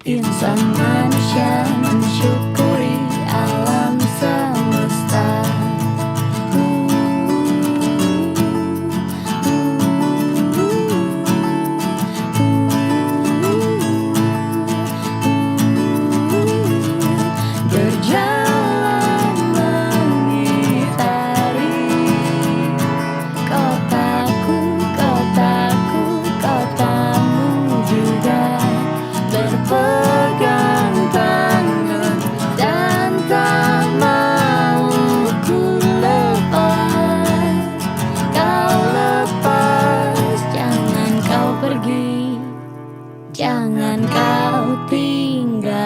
Insan manusia mensyukuri alam semesta. Berjalan mengitari kotaku, kotaku, kotamu juga. Berpegang tangan dan tak mau ku lepas. Kau lepas, jangan kau pergi, jangan kau tinggalkanku.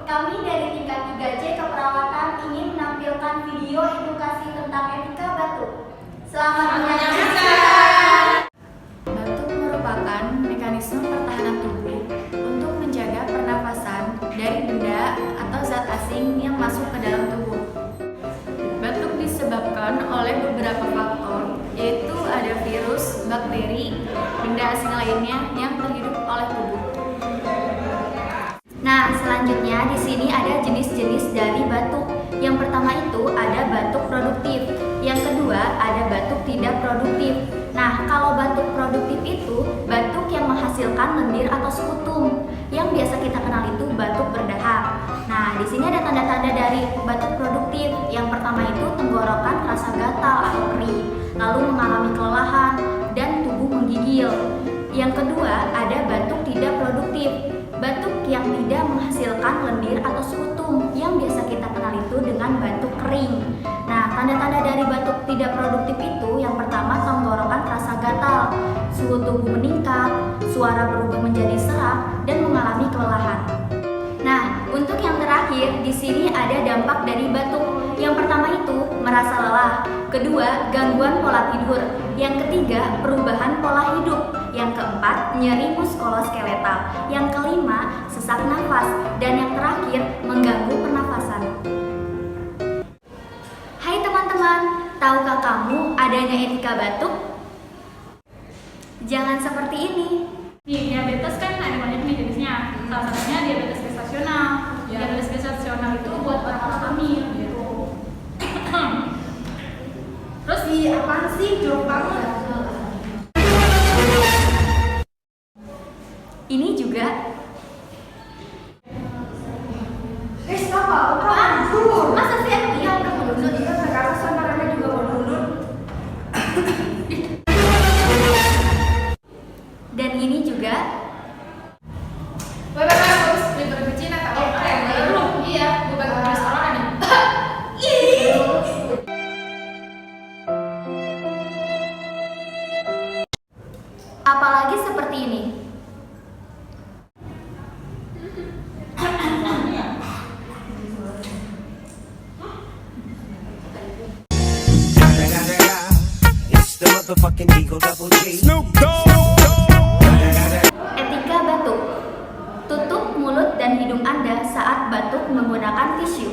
Kami dari tingkat 3C keperawatan ingin menampilkan video edukasi tentang etika batuk. Selamat menyaksikan. Batuk merupakan mekanisme pertahanan tubuh untuk menjaga pernafasan dari benda atau zat asing yang masuk ke dalam tubuh. Batuk disebabkan oleh beberapa faktor, yaitu ada virus, bakteri, benda asing lainnya yang terhidup oleh tubuh. Nah, selanjutnya di sini ada jenis-jenis dari batuk. Yang pertama itu ada batuk produktif. Yang kedua ada batuk tidak produktif. Nah, kalau batuk produktif itu batuk yang menghasilkan lendir atau sekutum. Yang biasa kita kenal itu batuk berdahak. Nah, di sini ada tanda-tanda dari batuk produktif. Yang pertama itu tenggorokan terasa gatal atau kering, lalu mengalami kelelahan dan tubuh menggigil. Yang kedua ada batuk tidak produktif. Batuk yang tidak menghasilkan lendir atau sekutum, yang biasa kita kenal itu dengan batuk kering. Nah, tanda-tanda dari batuk tidak produktif itu yang pertama tenggorokan terasa gatal, suhu tubuh meningkat, suara berubah menjadi serak, dan mengalami kelelahan. Nah, untuk yang terakhir di sini ada dampak dari batuk. Yang pertama itu merasa lelah, kedua gangguan pola tidur, yang ketiga perubahan pola hidup, yang keempat nyeri muskuloskeletal, yang kelima sesak nafas, dan yang terakhir mengganggu pernafasan. Hai teman-teman, tahukah kamu adanya etika batuk? Jangan seperti ini. Nih, diabetes kan ada banyak nih jenisnya. Salah satunya diabetes gestasional. Diabetes gestasional itu buat orang hamil gitu. Terus apaan sih? Jauh banget. Ini juga Masa sih iya udah mundur juga sekarang sampai juga mau mundur. dan ini juga Bagus, libur ke Cina tahu? Iya, bukan ke restoran nih. apalagi seperti ini. It's the motherfucking Eagle Double G. Etika batuk. Tutup mulut dan hidung Anda saat batuk menggunakan tisu.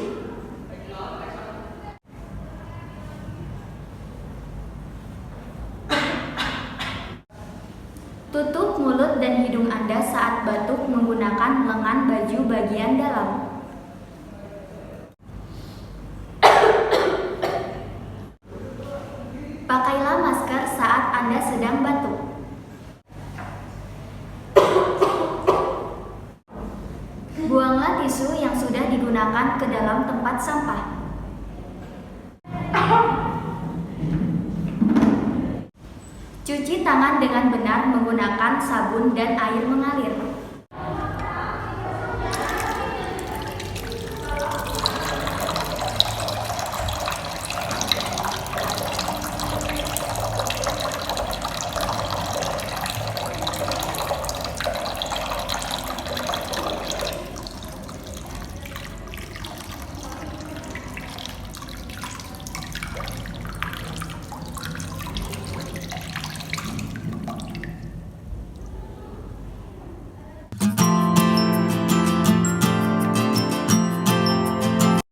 Tutup mulut dan hidung Anda saat batuk menggunakan lengan baju bagian dalam. Pakailah masker saat Anda sedang batuk. Buanglah tisu yang sudah digunakan ke dalam tempat sampah. Cuci tangan dengan benar menggunakan sabun dan air mengalir.